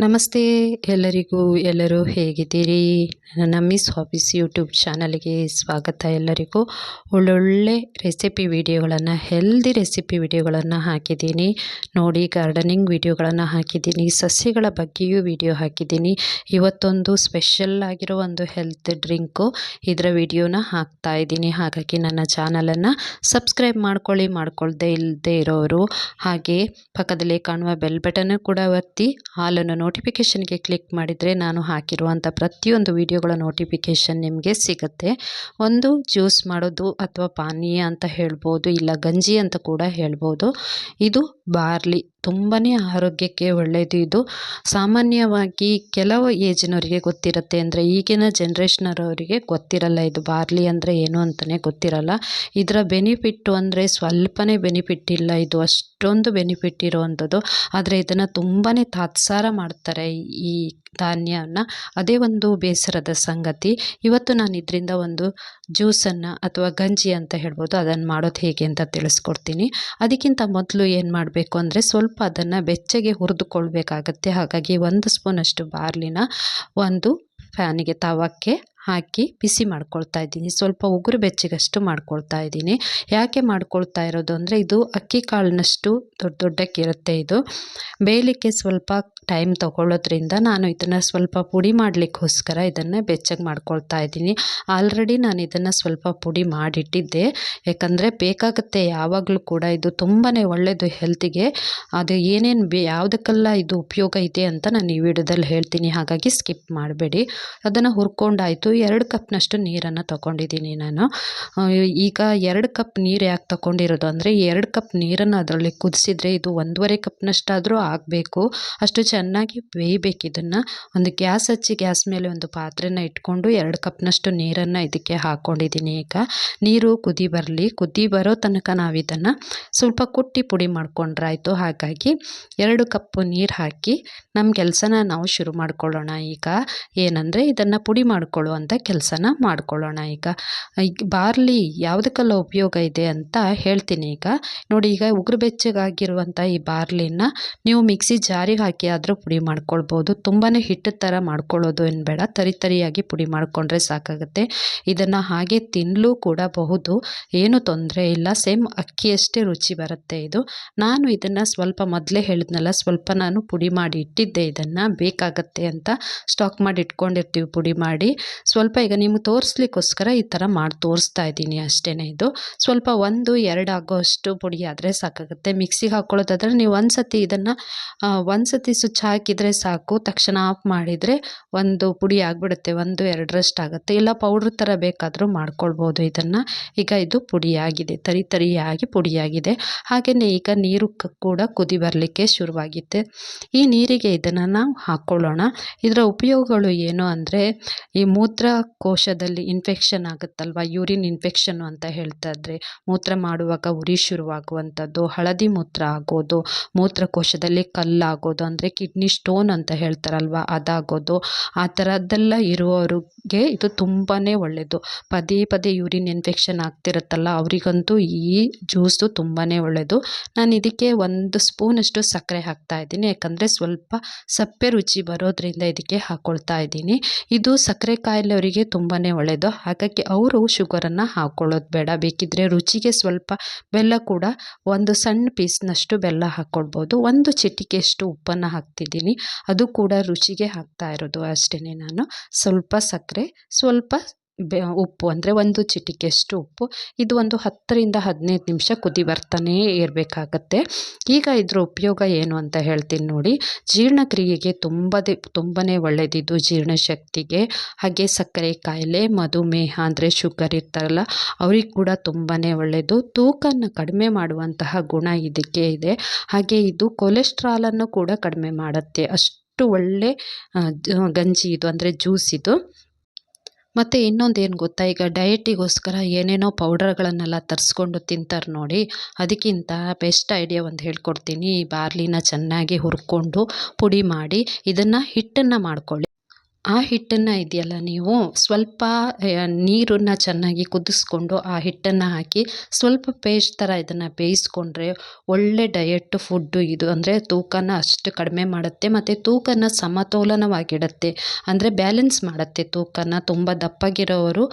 ನಮಸ್ತೆ ಎಲ್ಲರಿಗೂ. ಎಲ್ಲರೂ ಹೇಗಿದ್ದೀರಿ? ನನ್ನ ಮಿಸ್ ಹಾಬೀಸ್ ಯೂಟ್ಯೂಬ್ ಚಾನಲ್ಗೆ ಸ್ವಾಗತ. ಎಲ್ಲರಿಗೂ ಒಳ್ಳೊಳ್ಳೆ ರೆಸಿಪಿ ವಿಡಿಯೋಗಳನ್ನು, ಹೆಲ್ದಿ ರೆಸಿಪಿ ವಿಡಿಯೋಗಳನ್ನು ಹಾಕಿದ್ದೀನಿ ನೋಡಿ. ಗಾರ್ಡನಿಂಗ್ ವಿಡಿಯೋಗಳನ್ನು ಹಾಕಿದ್ದೀನಿ, ಸಸ್ಯಗಳ ಬಗ್ಗೆಯೂ ವಿಡಿಯೋ ಹಾಕಿದ್ದೀನಿ. ಇವತ್ತೊಂದು ಸ್ಪೆಷಲ್ ಆಗಿರೋ ಒಂದು ಹೆಲ್ತ್ ಡ್ರಿಂಕು, ಇದರ ವಿಡಿಯೋನ ಹಾಕ್ತಾ ಇದ್ದೀನಿ. ಹಾಗಾಗಿ ನನ್ನ ಚಾನಲನ್ನು ಸಬ್ಸ್ಕ್ರೈಬ್ ಮಾಡ್ಕೊಳ್ಳದೆ ಇಲ್ಲದೆ ಇರೋರು, ಹಾಗೆ ಪಕ್ಕದಲ್ಲೇ ಕಾಣುವ ಬೆಲ್ ಬಟನ್ ಕೂಡ ಒತ್ತಿ ಹಾಲನ್ನು ನೋಟಿಫಿಕೇಷನ್ಗೆ ಕ್ಲಿಕ್ ಮಾಡಿದರೆ ನಾನು ಹಾಕಿರುವಂಥ ಪ್ರತಿಯೊಂದು ವಿಡಿಯೋಗಳ ನೋಟಿಫಿಕೇಷನ್ ನಿಮಗೆ ಸಿಗುತ್ತೆ. ಒಂದು ಜ್ಯೂಸ್ ಮಾಡೋದು ಅಥವಾ ಪಾನೀಯ ಅಂತ ಹೇಳ್ಬೋದು, ಇಲ್ಲ ಗಂಜಿ ಅಂತ ಕೂಡ ಹೇಳ್ಬೋದು. ಇದು ಬಾರ್ಲಿ ತುಂಬಾ ಆರೋಗ್ಯಕ್ಕೆ ಒಳ್ಳೆಯದು. ಇದು ಸಾಮಾನ್ಯವಾಗಿ ಕೆಲವು ಏಜ್ನವರಿಗೆ ಗೊತ್ತಿರುತ್ತೆ, ಅಂದರೆ ಈಗಿನ ಜನ್ರೇಷನವರಿಗೆ ಗೊತ್ತಿರಲ್ಲ. ಇದು ಬಾರ್ಲಿ ಅಂದರೆ ಏನು ಅಂತಲೇ ಗೊತ್ತಿರಲ್ಲ. ಇದರ ಬೆನಿಫಿಟ್ಟು ಅಂದರೆ ಸ್ವಲ್ಪನೇ ಬೆನಿಫಿಟ್ ಇಲ್ಲ, ಇದು ಅಷ್ಟೊಂದು ಬೆನಿಫಿಟ್ ಇರುವಂಥದ್ದು. ಆದರೆ ಇದನ್ನು ತುಂಬಾ ತಾತ್ಸಾರ ಮಾಡ್ತಾರೆ ಈ ಧಾನ್ಯನ, ಅದೇ ಒಂದು ಬೇಸರದ ಸಂಗತಿ. ಇವತ್ತು ನಾನು ಇದರಿಂದ ಒಂದು ಜ್ಯೂಸನ್ನು ಅಥವಾ ಗಂಜಿ ಅಂತ ಹೇಳ್ಬೋದು, ಅದನ್ನು ಮಾಡೋದು ಹೇಗೆ ಅಂತ ತಿಳಿಸ್ಕೊಡ್ತೀನಿ. ಅದಕ್ಕಿಂತ ಮೊದಲು ಏನು ಮಾಡಬೇಕು ಅಂದರೆ ಸ್ವಲ್ಪ ಅದನ್ನು ಬೆಚ್ಚಗೆ ಹುರಿದುಕೊಳ್ಬೇಕಾಗತ್ತೆ. ಹಾಗಾಗಿ 1 ಸ್ಪೂನಷ್ಟು ಬಾರ್ಲಿನ ಒಂದು ಫ್ಯಾನಿಗೆ, ತವಕ್ಕೆ ಹಾಕಿ ಬಿಸಿ ಮಾಡ್ಕೊಳ್ತಾ ಇದ್ದೀನಿ. ಸ್ವಲ್ಪ ಉಗುರು ಬೆಚ್ಚಗಷ್ಟು ಮಾಡ್ಕೊಳ್ತಾ ಇದ್ದೀನಿ. ಯಾಕೆ ಮಾಡ್ಕೊಳ್ತಾ ಇರೋದು ಅಂದರೆ, ಇದು ಅಕ್ಕಿ ಕಾಳಿನಷ್ಟು ದೊಡ್ಡಕ್ಕಿರುತ್ತೆ. ಇದು ಬೇಯಲಿಕ್ಕೆ ಸ್ವಲ್ಪ ಟೈಮ್ ತಗೊಳ್ಳೋದ್ರಿಂದ ನಾನು ಇದನ್ನು ಸ್ವಲ್ಪ ಪುಡಿ ಮಾಡಲಿಕ್ಕೋಸ್ಕರ ಇದನ್ನು ಬೆಚ್ಚಗೆ ಮಾಡ್ಕೊಳ್ತಾ ಇದ್ದೀನಿ. ಆಲ್ರೆಡಿ ನಾನು ಇದನ್ನು ಸ್ವಲ್ಪ ಪುಡಿ ಮಾಡಿಟ್ಟಿದ್ದೆ, ಯಾಕಂದರೆ ಬೇಕಾಗುತ್ತೆ ಯಾವಾಗಲೂ ಕೂಡ. ಇದು ತುಂಬಾ ಒಳ್ಳೆಯದು ಹೆಲ್ತಿಗೆ. ಅದು ಏನೇನು ಯಾವುದಕ್ಕೆಲ್ಲ ಇದು ಉಪಯೋಗ ಇದೆ ಅಂತ ನಾನು ಈ ವಿಡಿಯೋದಲ್ಲಿ ಹೇಳ್ತೀನಿ, ಹಾಗಾಗಿ ಸ್ಕಿಪ್ ಮಾಡಬೇಡಿ. ಅದನ್ನು ಹುರ್ಕೊಂಡಾಯಿತು. 2 ಕಪ್ನಷ್ಟು ನೀರನ್ನು ತಗೊಂಡಿದ್ದೀನಿ ನಾನು. ಈಗ 2 ಕಪ್ ನೀರು ಯಾಕೆ ತಗೊಂಡಿರೋದು ಅಂದರೆ, 2 ಕಪ್ ನೀರನ್ನು ಅದರಲ್ಲಿ ಕುದಿಸಿದ್ರೆ ಇದು 1.5 ಕಪ್ನಷ್ಟಾದರೂ ಆಗಬೇಕು. ಅಷ್ಟು ಚೆನ್ನಾಗಿ ಬೇಯಬೇಕು. ಇದನ್ನು ಒಂದು ಗ್ಯಾಸ್ ಹಚ್ಚಿ, ಗ್ಯಾಸ್ ಮೇಲೆ ಒಂದು ಪಾತ್ರೆನ ಇಟ್ಕೊಂಡು 2 ಕಪ್ನಷ್ಟು ನೀರನ್ನು ಇದಕ್ಕೆ ಹಾಕ್ಕೊಂಡಿದ್ದೀನಿ. ಈಗ ನೀರು ಕುದಿ ಬರೋ ತನಕ ನಾವು ಇದನ್ನು ಸ್ವಲ್ಪ ಕುಟ್ಟಿ ಪುಡಿ ಮಾಡ್ಕೊಂಡ್ರಾಯ್ತು. ಹಾಗಾಗಿ 2 ಕಪ್ ನೀರು ಹಾಕಿ ನಮ್ಮ ಕೆಲಸನ ನಾವು ಶುರು ಮಾಡ್ಕೊಳ್ಳೋಣ. ಈಗ ಏನಂದರೆ, ಇದನ್ನು ಪುಡಿ ಮಾಡ್ಕೊಳ್ಳುವಂಥ ಕೆಲಸನ ಮಾಡ್ಕೊಳ್ಳೋಣ. ಈಗ ಬಾರ್ಲಿ ಯಾವುದಕ್ಕೆಲ್ಲ ಉಪಯೋಗ ಇದೆ ಅಂತ ಹೇಳ್ತೀನಿ. ಈಗ ನೋಡಿ, ಈಗ ಉಗುರು ಬೆಚ್ಚಗಾಗಿರುವಂಥ ಈ ಬಾರ್ಲಿನ ನೀವು ಮಿಕ್ಸಿ ಜಾರಿಗೆ ಹಾಕಿ ಆದರೂ ಪುಡಿ ಮಾಡ್ಕೊಳ್ಬೋದು. ತುಂಬಾ ಹಿಟ್ಟು ಥರ ಮಾಡ್ಕೊಳ್ಳೋದು ಏನು ಬೇಡ, ತರಿಯಾಗಿ ಪುಡಿ ಮಾಡಿಕೊಂಡ್ರೆ ಸಾಕಾಗುತ್ತೆ. ಇದನ್ನು ಹಾಗೆ ತಿನ್ನಲೂ ಕೂಡ ಬಹುದು, ಏನು ತೊಂದರೆ ಇಲ್ಲ. ಸೇಮ್ ಅಕ್ಕಿಯಷ್ಟೇ ರುಚಿ ಬರುತ್ತೆ ಇದು. ನಾನು ಇದನ್ನು ಸ್ವಲ್ಪ ಮೊದಲೇ ಹೇಳಿದ್ನಲ್ಲ, ಸ್ವಲ್ಪ ನಾನು ಪುಡಿ ಮಾಡಿ ಇಟ್ಟಿದ್ದೆ. ಇದನ್ನು ಬೇಕಾಗತ್ತೆ ಅಂತ ಸ್ಟಾಕ್ ಮಾಡಿ ಇಟ್ಕೊಂಡಿರ್ತೀವಿ ಪುಡಿ ಮಾಡಿ. ಸ್ವಲ್ಪ ಈಗ ನಿಮ್ಗೆ ತೋರಿಸ್ಲಿಕ್ಕೋಸ್ಕರ ಈ ಥರ ಮಾಡಿ ತೋರಿಸ್ತಾ ಇದ್ದೀನಿ ಅಷ್ಟೇ. ಇದು ಸ್ವಲ್ಪ 1-2 ಆಗೋಷ್ಟು ಪುಡಿ ಆದರೆ ಸಾಕಾಗುತ್ತೆ. ಮಿಕ್ಸಿಗೆ ಹಾಕ್ಕೊಳ್ಳೋದಾದ್ರೆ ನೀವು ಒಂದು ಸತಿ ಸ್ವಿಚ್ ಹಾಕಿದರೆ ಸಾಕು, ತಕ್ಷಣ ಆಫ್ ಮಾಡಿದರೆ ಒಂದು ಪುಡಿ ಆಗಿಬಿಡುತ್ತೆ. 1-2ರಷ್ಟು ಆಗುತ್ತೆ. ಇಲ್ಲ ಪೌಡ್ರ್ ಥರ ಬೇಕಾದರೂ ಮಾಡ್ಕೊಳ್ಬೋದು ಇದನ್ನು. ಈಗ ಇದು ಪುಡಿಯಾಗಿದೆ, ತರಿಯಾಗಿ ಪುಡಿಯಾಗಿದೆ. ಹಾಗೆಯೇ ಈಗ ನೀರು ಕೂಡ ಕುದಿ ಬರಲಿಕ್ಕೆ ಶುರುವಾಗಿದೆ. ಈ ನೀರಿಗೆ ಇದನ್ನು ನಾವು ಹಾಕ್ಕೊಳ್ಳೋಣ. ಇದರ ಉಪಯೋಗಗಳು ಏನು ಅಂದರೆ, ಈ ಮೂತ್ರಕೋಶದಲ್ಲಿ ಇನ್ಫೆಕ್ಷನ್ ಆಗುತ್ತಲ್ವ, ಯೂರಿನ್ ಇನ್ಫೆಕ್ಷನ್ ಅಂತ ಹೇಳ್ತಾ ಇದ್ರೆ, ಮೂತ್ರ ಮಾಡುವಾಗ ಉರಿ ಶುರುವಾಗುವಂಥದ್ದು, ಹಳದಿ ಮೂತ್ರ ಆಗೋದು, ಮೂತ್ರಕೋಶದಲ್ಲಿ ಕಲ್ಲಾಗೋದು ಅಂದರೆ ಕಿಡ್ನಿ ಸ್ಟೋನ್ ಅಂತ ಹೇಳ್ತಾರಲ್ವ, ಅದಾಗೋದು, ಆ ಥರದ್ದೆಲ್ಲ ಇರುವವರಿಗೆ ಇದು ತುಂಬಾ ಒಳ್ಳೆಯದು. ಪದೇ ಯೂರಿನ್ ಇನ್ಫೆಕ್ಷನ್ ಆಗ್ತಿರುತ್ತಲ್ಲ, ಅವರಿಗಂತೂ ಈ ಜ್ಯೂಸು ತುಂಬಾ ಒಳ್ಳೆಯದು. ನಾನು ಇದಕ್ಕೆ 1 ಸ್ಪೂನಷ್ಟು ಸಕ್ಕರೆ ಹಾಕ್ತಾ ಇದ್ದೀನಿ, ಯಾಕಂದರೆ ಸ್ವಲ್ಪ ಸಪ್ಪೆ ರುಚಿ ಬರೋದ್ರಿಂದ ಇದಕ್ಕೆ ಹಾಕ್ಕೊಳ್ತಾ ಇದ್ದೀನಿ. ಇದು ಸಕ್ಕರೆ ಕಾಯಿಲೆಯವರಿಗೆ ತುಂಬಾ ಒಳ್ಳೆಯದು. ಹಾಗಾಗಿ ಅವರು ಶುಗರನ್ನು ಹಾಕ್ಕೊಳ್ಳೋದು ಬೇಡ. ಬೇಕಿದ್ದರೆ ರುಚಿಗೆ ಸ್ವಲ್ಪ ಬೆಲ್ಲ ಕೂಡ, ಒಂದು ಸಣ್ಣ ಪೀಸ್ನಷ್ಟು ಬೆಲ್ಲ ಹಾಕ್ಕೊಳ್ಬೋದು. 1 ಚಿಟಿಕೆಯಷ್ಟು ಉಪ್ಪನ್ನು ಹಾಕ್ತಿದ್ದೀನಿ, ಅದು ಕೂಡ ರುಚಿಗೆ ಹಾಕ್ತಾ ಇರೋದು ಅಷ್ಟೇ. ನಾನು ಸ್ವಲ್ಪ ಸಕ್ಕರೆ, ಸ್ವಲ್ಪ ಉಪ್ಪು, ಅಂದರೆ 1 ಚಿಟಿಕೆಯಷ್ಟು ಉಪ್ಪು. ಇದು ಒಂದು 10-15 ನಿಮಿಷ ಕುದಿ ಬರ್ತಾನೇ ಇರಬೇಕಾಗತ್ತೆ. ಈಗ ಇದ್ರ ಉಪಯೋಗ ಏನು ಅಂತ ಹೇಳ್ತೀನಿ ನೋಡಿ. ಜೀರ್ಣಕ್ರಿಯೆಗೆ ತುಂಬಾ ಒಳ್ಳೆಯದಿದ್ದು, ಜೀರ್ಣಶಕ್ತಿಗೆ, ಹಾಗೆ ಸಕ್ಕರೆ ಕಾಯಿಲೆ, ಮಧುಮೇಹ ಅಂದರೆ ಶುಗರ್ ಇರ್ತಾರಲ್ಲ ಅವ್ರಿಗೆ ಕೂಡ ತುಂಬಾ ಒಳ್ಳೆಯದು. ತೂಕನ ಕಡಿಮೆ ಮಾಡುವಂತಹ ಗುಣ ಇದಕ್ಕೆ ಇದೆ. ಹಾಗೆ ಇದು ಕೊಲೆಸ್ಟ್ರಾಲನ್ನು ಕೂಡ ಕಡಿಮೆ ಮಾಡುತ್ತೆ. ಅಷ್ಟು ಒಳ್ಳೆ ಗಂಜಿ ಇದು, ಅಂದರೆ ಜ್ಯೂಸ್ ಇದು. ಮತ್ತು ಇನ್ನೊಂದು ಏನು ಗೊತ್ತಾ, ಈಗ ಡಯಟಿಗೋಸ್ಕರ ಏನೇನೋ ಪೌಡರ್ಗಳನ್ನೆಲ್ಲ ತರಿಸ್ಕೊಂಡು ತಿಂತಾರೆ ನೋಡಿ, ಅದಕ್ಕಿಂತ ಬೆಸ್ಟ್ ಐಡಿಯಾ ಒಂದು ಹೇಳ್ಕೊಡ್ತೀನಿ. ಈ ಬಾರ್ಲಿನ ಚೆನ್ನಾಗಿ ಹುರ್ಕೊಂಡು ಪುಡಿ ಮಾಡಿ ಇದನ್ನು ಹಿಟ್ಟನ್ನು ಮಾಡ್ಕೊಳ್ಳಿ. ಆ ಹಿಟ್ಟನ್ನು ಇದೆಯಲ್ಲ ನೀವು ಸ್ವಲ್ಪ ನೀರನ್ನು ಚೆನ್ನಾಗಿ ಕುದಿಸ್ಕೊಂಡು ಆ ಹಿಟ್ಟನ್ನು ಹಾಕಿ ಸ್ವಲ್ಪ ಪೇಸ್ಟ್ ಥರ ಇದನ್ನು ಬೇಯಿಸ್ಕೊಂಡ್ರೆ ಒಳ್ಳೆ ಡಯಟ್ ಫುಡ್ಡು ಇದು. ಅಂದರೆ ತೂಕನ ಅಷ್ಟು ಕಡಿಮೆ ಮಾಡುತ್ತೆ ಮತ್ತು ತೂಕನ ಸಮತೋಲನವಾಗಿಡುತ್ತೆ, ಅಂದರೆ ಬ್ಯಾಲೆನ್ಸ್ ಮಾಡುತ್ತೆ ತೂಕನ. ತುಂಬ ದಪ್ಪಗಿರೋರು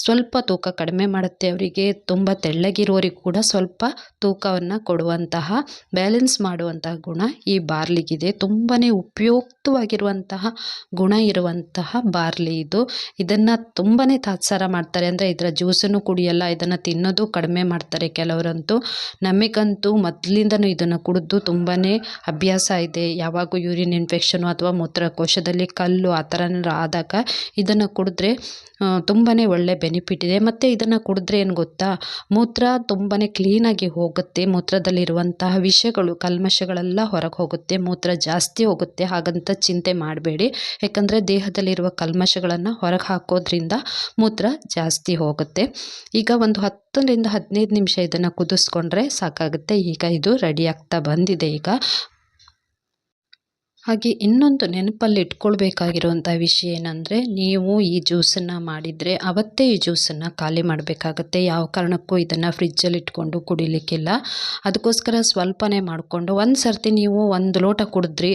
ಸ್ವಲ್ಪ ತೂಕ ಕಡಿಮೆ ಮಾಡುತ್ತೆ, ಅವರಿಗೆ ತುಂಬ ತೆಳ್ಳಗಿರೋರಿಗೆ ಕೂಡ ಸ್ವಲ್ಪ ತೂಕವನ್ನು ಕೊಡುವಂತಹ ಬ್ಯಾಲೆನ್ಸ್ ಮಾಡುವಂತಹ ಗುಣ ಈ ಬಾರ್ಲಿಗಿದೆ. ತುಂಬಾ ಉಪಯುಕ್ತವಾಗಿರುವಂತಹ ಗುಣ ಇರುವಂತಹ ಬಾರ್ಲಿ ಇದು. ಇದನ್ನು ತುಂಬಾ ತಾತ್ಸಾರ ಮಾಡ್ತಾರೆ, ಅಂದರೆ ಇದರ ಜ್ಯೂಸನ್ನು ಕುಡಿಯಲ್ಲ, ಇದನ್ನು ತಿನ್ನೋದು ಕಡಿಮೆ ಮಾಡ್ತಾರೆ ಕೆಲವರಂತೂ. ನಮಗಂತೂ ಮೊದಲಿಂದನೂ ಇದನ್ನು ಕುಡಿದು ತುಂಬಾ ಅಭ್ಯಾಸ ಇದೆ. ಯಾವಾಗೂ ಯೂರಿನ್ ಇನ್ಫೆಕ್ಷನು ಅಥವಾ ಮೂತ್ರಕೋಶದಲ್ಲಿ ಕಲ್ಲು ಆ ಥರ ಆದಾಗ ಇದನ್ನು ಕುಡಿದ್ರೆ ತುಂಬಾ ಒಳ್ಳೆ ಬೆನಿಫಿಟ್ ಇದೆ. ಮತ್ತು ಇದನ್ನು ಕುಡಿದ್ರೆ ಏನು ಗೊತ್ತಾ, ಮೂತ್ರ ತುಂಬಾ ಕ್ಲೀನಾಗಿ ಹೋಗುತ್ತೆ, ಮೂತ್ರದಲ್ಲಿರುವಂತಹ ವಿಷಗಳು ಕಲ್ಮಶಗಳೆಲ್ಲ ಹೊರಗೆ ಹೋಗುತ್ತೆ, ಮೂತ್ರ ಜಾಸ್ತಿ ಹೋಗುತ್ತೆ. ಹಾಗಂತ ಚಿಂತೆ ಮಾಡಬೇಡಿ, ಯಾಕಂದರೆ ದೇಹದಲ್ಲಿರುವ ಕಲ್ಮಶಗಳನ್ನು ಹೊರಗೆ ಹಾಕೋದ್ರಿಂದ ಮೂತ್ರ ಜಾಸ್ತಿ ಹೋಗುತ್ತೆ. ಈಗ ಒಂದು 10ರಿಂದ 15 ನಿಮಿಷ ಇದನ್ನು ಕುದಿಸ್ಕೊಂಡ್ರೆ ಸಾಕಾಗುತ್ತೆ. ಈಗ ಇದು ರೆಡಿ ಆಗ್ತಾ ಬಂದಿದೆ. ಈಗ ಹಾಗೆ ಇನ್ನೊಂದು ನೆನಪಲ್ಲಿ ಇಟ್ಕೊಳ್ಬೇಕಾಗಿರುವಂಥ ವಿಷಯ ಏನಂದರೆ, ನೀವು ಈ ಜ್ಯೂಸನ್ನು ಮಾಡಿದರೆ ಅವತ್ತೇ ಈ ಜ್ಯೂಸನ್ನು ಖಾಲಿ ಮಾಡಬೇಕಾಗತ್ತೆ. ಯಾವ ಕಾರಣಕ್ಕೂ ಇದನ್ನು ಫ್ರಿಜ್ಜಲ್ಲಿ ಇಟ್ಕೊಂಡು ಕುಡಿಲಿಕ್ಕಿಲ್ಲ. ಅದಕ್ಕೋಸ್ಕರ ಸ್ವಲ್ಪನೇ ಮಾಡಿಕೊಂಡು ಒಂದು ಸರ್ತಿ ನೀವು 1 ಲೋಟ ಕುಡಿದ್ರಿ,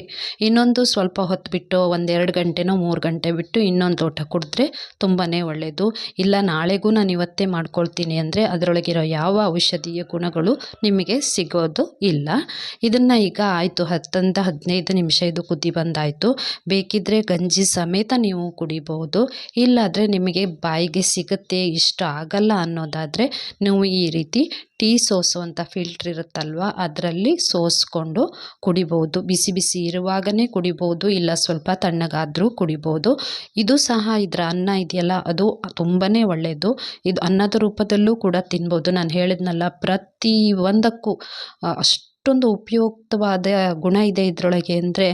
ಇನ್ನೊಂದು ಸ್ವಲ್ಪ ಹೊತ್ತು ಬಿಟ್ಟು 1-2 ಗಂಟೆನೋ 3 ಗಂಟೆ ಬಿಟ್ಟು ಇನ್ನೊಂದು ಲೋಟ ಕುಡಿದ್ರೆ ತುಂಬಾ ಒಳ್ಳೆಯದು. ಇಲ್ಲ ನಾಳೆಗೂ ನಾನು ಇವತ್ತೇ ಮಾಡ್ಕೊಳ್ತೀನಿ ಅಂದರೆ ಅದರೊಳಗಿರೋ ಯಾವ ಔಷಧೀಯ ಗುಣಗಳು ನಿಮಗೆ ಸಿಗೋದು ಇಲ್ಲ. ಇದನ್ನು ಈಗ ಆಯಿತು 10ರಿಂದ 15 ನಿಮಿಷ ಇದು ಕುದಿ ಬಂದಾಯಿತು. ಬೇಕಿದ್ದರೆ ಗಂಜಿ ಸಮೇತ ನೀವು ಕುಡಿಬಹುದು. ಇಲ್ಲಾದರೆ ನಿಮಗೆ ಬಾಯಿಗೆ ಸಿಗುತ್ತೆ, ಇಷ್ಟ ಆಗಲ್ಲ ಅನ್ನೋದಾದರೆ ನೀವು ಈ ರೀತಿ ಟೀ ಸೋಸು ಅಂತ ಫಿಲ್ಟ್ರ್ ಇರುತ್ತಲ್ವ, ಅದರಲ್ಲಿ ಸೋಸ್ಕೊಂಡು ಕುಡಿಬೋದು. ಬಿಸಿ ಬಿಸಿ ಇರುವಾಗಲೇ ಕುಡಿಬೋದು, ಇಲ್ಲ ಸ್ವಲ್ಪ ತಣ್ಣಗಾದರೂ ಕುಡಿಬೋದು. ಇದು ಸಹ ಇದರ ಅನ್ನ ಇದೆಯಲ್ಲ ಅದು ತುಂಬಾ ಒಳ್ಳೆಯದು. ಇದು ಅನ್ನದ ರೂಪದಲ್ಲೂ ಕೂಡ ತಿನ್ಬೋದು. ನಾನು ಹೇಳಿದ್ನಲ್ಲ ಪ್ರತಿ ಒಂದಕ್ಕೂ ಅಷ್ಟೊಂದು ಉಪಯುಕ್ತವಾದ ಗುಣ ಇದೆ ಇದರೊಳಗೆ. ಅಂದರೆ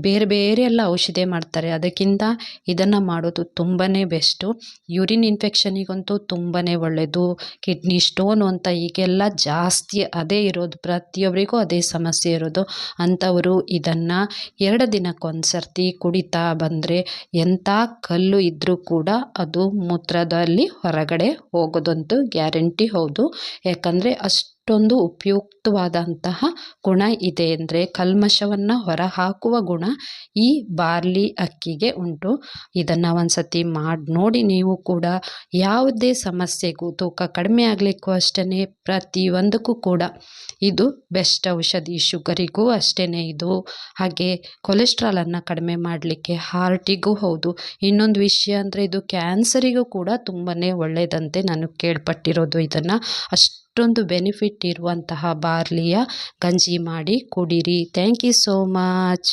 ಬೇರೆ ಬೇರೆ ಎಲ್ಲ ಔಷಧಿ ಮಾಡ್ತಾರೆ, ಅದಕ್ಕಿಂತ ಇದನ್ನು ಮಾಡೋದು ತುಂಬಾ ಬೆಸ್ಟು. ಯೂರಿನ್ ಇನ್ಫೆಕ್ಷನಿಗಂತೂ ತುಂಬಾ ಒಳ್ಳೆಯದು. ಕಿಡ್ನಿ ಸ್ಟೋನು ಅಂತ ಈಗೆಲ್ಲ ಜಾಸ್ತಿ ಅದೇ ಇರೋದು, ಪ್ರತಿಯೊಬ್ಬರಿಗೂ ಅದೇ ಸಮಸ್ಯೆ ಇರೋದು. ಅಂಥವರು ಇದನ್ನು 2 ದಿನಕ್ಕೊಂದು ಸರ್ತಿ ಕುಡಿತಾ ಬಂದರೆ ಎಂಥ ಕಲ್ಲು ಇದ್ದರೂ ಕೂಡ ಅದು ಮೂತ್ರದಲ್ಲಿ ಹೊರಗಡೆ ಹೋಗೋದಂತೂ ಗ್ಯಾರಂಟಿ ಹೌದು. ಯಾಕಂದರೆ ಅಷ್ಟೊಂದು ಉಪಯುಕ್ತವಾದಂತಹ ಗುಣ ಇದೆ. ಅಂದರೆ ಕಲ್ಮಶವನ್ನು ಹೊರ ಹಾಕುವ ಗುಣ ಈ ಬಾರ್ಲಿ ಅಕ್ಕಿಗೆ ಉಂಟು. ಇದನ್ನು ಒಂದು ಸತಿ ಮಾಡಿ ನೋಡಿ ನೀವು ಕೂಡ. ಯಾವುದೇ ಸಮಸ್ಯೆಗೂ, ತೂಕ ಕಡಿಮೆ ಆಗಲಿಕ್ಕೂ ಅಷ್ಟೇ, ಪ್ರತಿಯೊಂದಕ್ಕೂ ಕೂಡ ಇದು ಬೆಸ್ಟ್ ಔಷಧಿ. ಶುಗರಿಗೂ ಅಷ್ಟೇ ಇದು. ಹಾಗೆ ಕೊಲೆಸ್ಟ್ರಾಲನ್ನು ಕಡಿಮೆ ಮಾಡಲಿಕ್ಕೆ, ಹಾರ್ಟಿಗೂ ಹೌದು. ಇನ್ನೊಂದು ವಿಷಯ ಅಂದರೆ ಇದು ಕ್ಯಾನ್ಸರಿಗೂ ಕೂಡ ತುಂಬಾ ಒಳ್ಳೆಯದಂತೆ ನಾನು ಕೇಳ್ಪಟ್ಟಿರೋದು. ಇದನ್ನು ಅಷ್ಟೊಂದು ಬೆನಿಫಿಟ್ ಇರುವಂತಹ ಬಾರ್ಲಿಯ ಗಂಜಿ ಮಾಡಿ ಕುಡೀರಿ. Thank you so much.